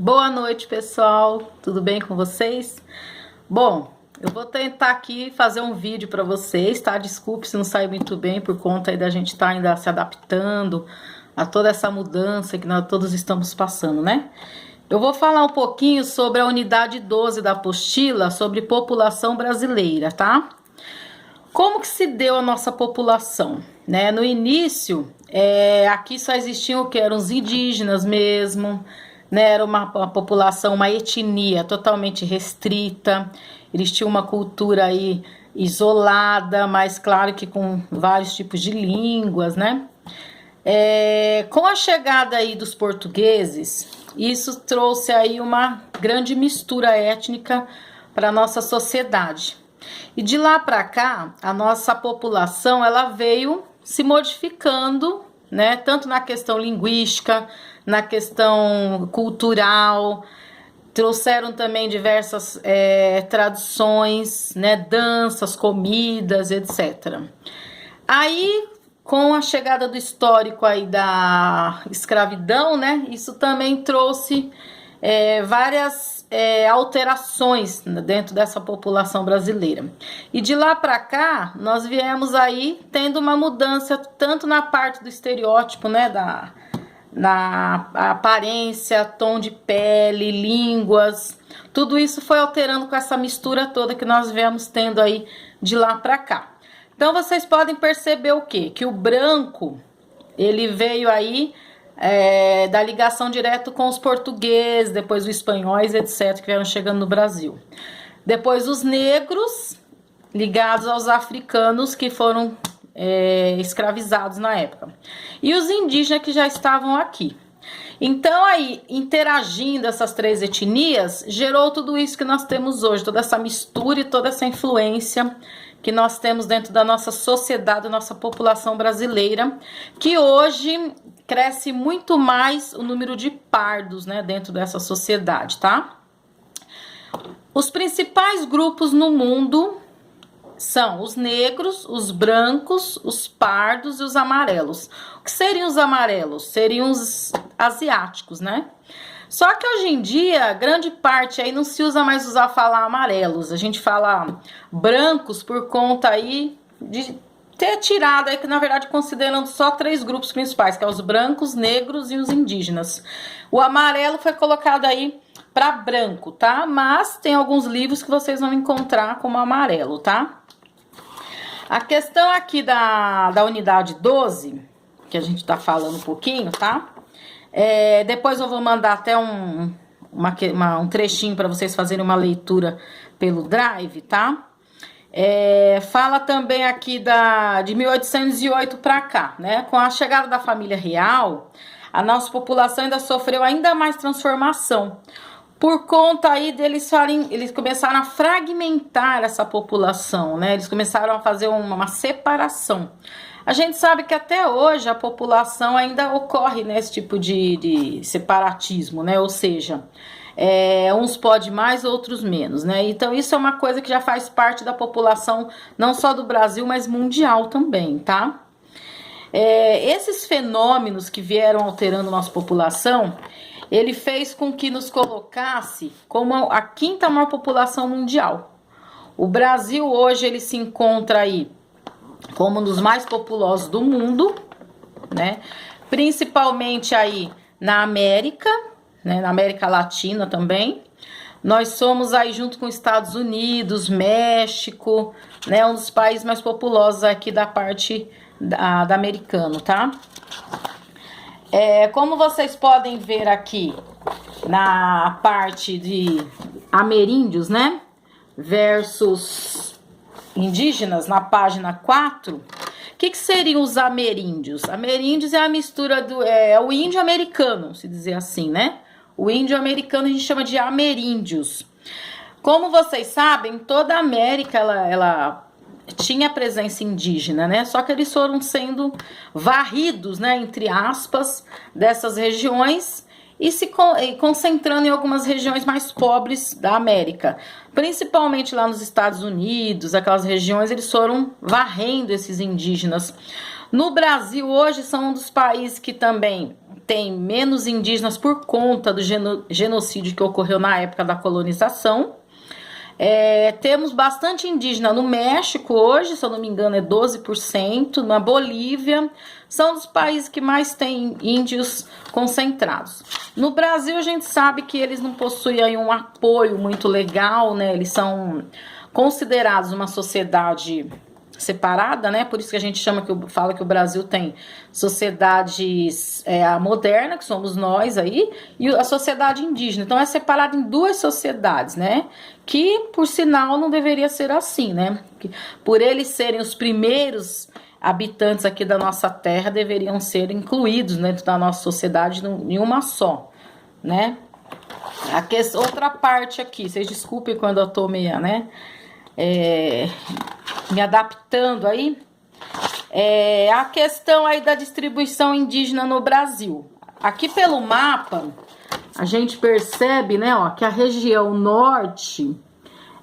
Boa noite, pessoal. Tudo bem com vocês? Bom, eu vou tentar aqui fazer um vídeo para vocês, tá? Desculpe se não saiu muito bem por conta aí da gente estar ainda se adaptando a toda essa mudança que nós todos estamos passando, né? Eu vou falar um pouquinho sobre a unidade 12 da apostila, sobre população brasileira, tá? Como que se deu a nossa população, né? No início, aqui só existiam o que? Eram os indígenas mesmo, né? Era uma população, uma etnia totalmente restrita. Eles tinham uma cultura aí isolada, mas claro que com vários tipos de línguas, né? Com a chegada aí dos portugueses, isso trouxe aí uma grande mistura étnica para a nossa sociedade. E de lá para cá, a nossa população ela veio se modificando, né? Tanto na questão linguística, na questão cultural, trouxeram também diversas tradições, né? Danças, comidas, etc. Aí, com a chegada do histórico aí da escravidão, né? Isso também trouxe várias alterações dentro dessa população brasileira. E de lá para cá, nós viemos aí tendo uma mudança tanto na parte do estereótipo, né? Na aparência, tom de pele, línguas. Tudo isso foi alterando com essa mistura toda que nós viemos tendo aí de lá para cá. Então vocês podem perceber o quê? Que o branco, ele veio aí da ligação direto com os portugueses, depois os espanhóis, etc., que vieram chegando no Brasil. Depois os negros, ligados aos africanos que foram escravizados na época. E os indígenas que já estavam aqui. Então aí, interagindo essas três etnias, gerou tudo isso que nós temos hoje, toda essa mistura e toda essa influência que nós temos dentro da nossa sociedade, da nossa população brasileira, que hoje cresce muito mais o número de pardos, né, dentro dessa sociedade, tá? Os principais grupos no mundo são os negros, os brancos, os pardos e os amarelos. O que seriam os amarelos? Seriam os asiáticos, né? Só que hoje em dia, grande parte aí não se usa mais falar amarelos. A gente fala brancos por conta aí de ter tirado aí, que na verdade considerando só três grupos principais, que é os brancos, negros e os indígenas. O amarelo foi colocado aí para branco, tá? Mas tem alguns livros que vocês vão encontrar como amarelo, tá? A questão aqui da unidade 12, que a gente tá falando um pouquinho, tá? Depois eu vou mandar até um trechinho para vocês fazerem uma leitura pelo Drive, tá? Fala também aqui de 1808 para cá, né? Com a chegada da família real, a nossa população ainda sofreu ainda mais transformação. Por conta aí deles eles começaram a fragmentar essa população, né? Eles começaram a fazer uma separação. A gente sabe que até hoje a população ainda ocorre nesse tipo de separatismo, né? Ou seja, uns podem mais, outros menos, né? Então isso é uma coisa que já faz parte da população, não só do Brasil, mas mundial também, tá? Esses fenômenos que vieram alterando nossa população, ele fez com que nos colocasse como a quinta maior população mundial. O Brasil hoje ele se encontra aí como um dos mais populosos do mundo, né? Principalmente aí na América, né? Na América Latina também. Nós somos aí junto com Estados Unidos, México, né? Um dos países mais populosos aqui da parte da americano, tá? Como vocês podem ver aqui na parte de ameríndios, né? Versus indígenas, na página 4, o que seriam os ameríndios? Ameríndios é a mistura o índio americano, se dizer assim, né? O índio americano a gente chama de ameríndios. Como vocês sabem, toda a América ela tinha presença indígena, né? Só que eles foram sendo varridos, né, entre aspas, dessas regiões e se concentrando em algumas regiões mais pobres da América. Principalmente lá nos Estados Unidos, aquelas regiões, eles foram varrendo esses indígenas. No Brasil, hoje, são um dos países que também tem menos indígenas por conta do genocídio que ocorreu na época da colonização. Temos bastante indígena no México hoje, se eu não me engano é 12%, na Bolívia, são os países que mais têm índios concentrados. No Brasil a gente sabe que eles não possuem aí um apoio muito legal, né? Eles são considerados uma sociedade separada, né? Por isso que a gente fala que o Brasil tem sociedades moderna, que somos nós aí, e a sociedade indígena. Então é separado em duas sociedades, né? Que, por sinal, não deveria ser assim, né? Por eles serem os primeiros habitantes aqui da nossa terra, deveriam ser incluídos dentro da nossa sociedade em uma só, né? Outra parte aqui, vocês desculpem quando eu tô meia, né? Me adaptando aí, a questão aí da distribuição indígena no Brasil. Aqui pelo mapa, a gente percebe, né, ó, que a região norte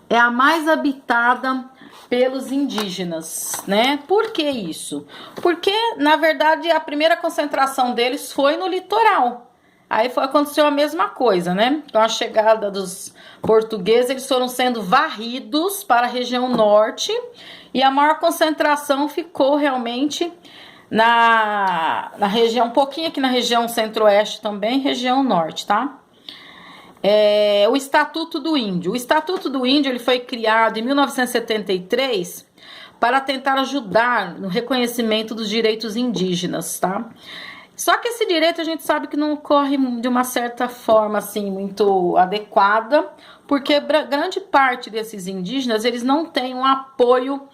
é a mais habitada pelos indígenas, né? Por que isso? Porque, na verdade, a primeira concentração deles foi no litoral. Aí aconteceu a mesma coisa, né? Com a chegada dos portugueses, eles foram sendo varridos para a região norte e a maior concentração ficou realmente na região, um pouquinho aqui na região centro-oeste também, região norte, tá? O Estatuto do Índio. O Estatuto do Índio ele foi criado em 1973 para tentar ajudar no reconhecimento dos direitos indígenas, tá? Só que esse direito a gente sabe que não ocorre de uma certa forma assim muito adequada, porque grande parte desses indígenas eles não têm um apoio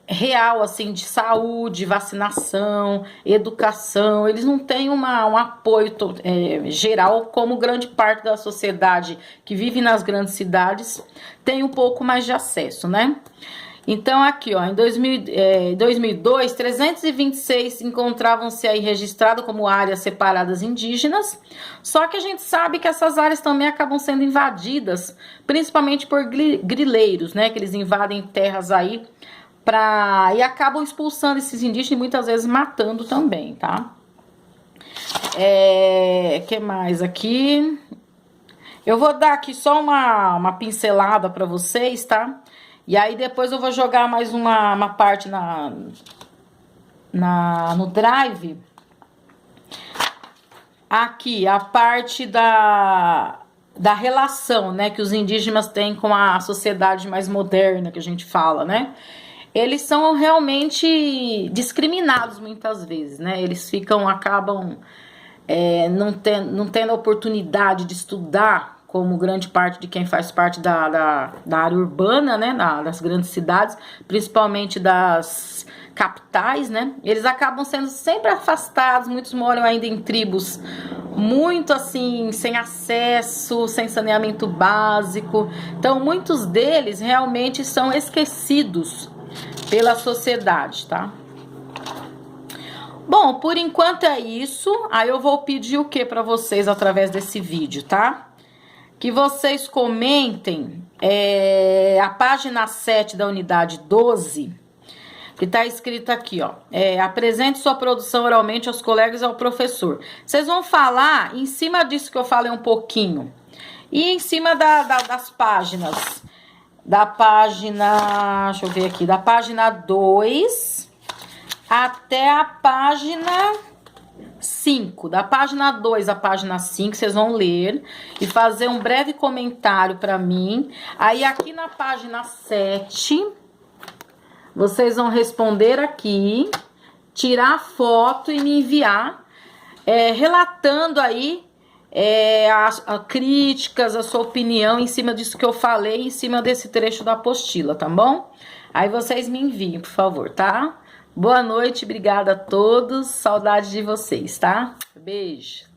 real assim de saúde, vacinação, educação, eles não têm um apoio geral como grande parte da sociedade que vive nas grandes cidades tem um pouco mais de acesso, né? Então aqui, ó, em 2002, 326 encontravam-se aí registrados como áreas separadas indígenas, só que a gente sabe que essas áreas também acabam sendo invadidas, principalmente por grileiros, né, que eles invadem terras aí e acabam expulsando esses indígenas e muitas vezes matando também, tá? Que mais aqui? Eu vou dar aqui só uma pincelada para vocês, tá? E aí depois eu vou jogar mais uma parte no Drive. Aqui, a parte da relação, né, que os indígenas têm com a sociedade mais moderna, que a gente fala, né? Eles são realmente discriminados muitas vezes, né? Eles acabam não tendo a oportunidade de estudar, como grande parte de quem faz parte da área urbana, né, das grandes cidades, principalmente das capitais, né, eles acabam sendo sempre afastados, muitos moram ainda em tribos muito assim, sem acesso, sem saneamento básico, então muitos deles realmente são esquecidos pela sociedade, tá? Bom, por enquanto é isso, aí eu vou pedir o que para vocês através desse vídeo, tá? Que vocês comentem a página 7 da unidade 12, que tá escrito aqui, ó. Apresente sua produção oralmente aos colegas e ao professor. Vocês vão falar em cima disso que eu falei um pouquinho. E em cima das páginas. Da página, deixa eu ver aqui, da página 2 até a página 5, da página 2 à página 5, vocês vão ler e fazer um breve comentário para mim. Aí aqui na página 7, vocês vão responder aqui, tirar a foto e me enviar, relatando aí as críticas, a sua opinião em cima disso que eu falei, em cima desse trecho da apostila, tá bom? Aí vocês me enviem, por favor, tá? Boa noite, obrigada a todos, saudade de vocês, tá? Beijo.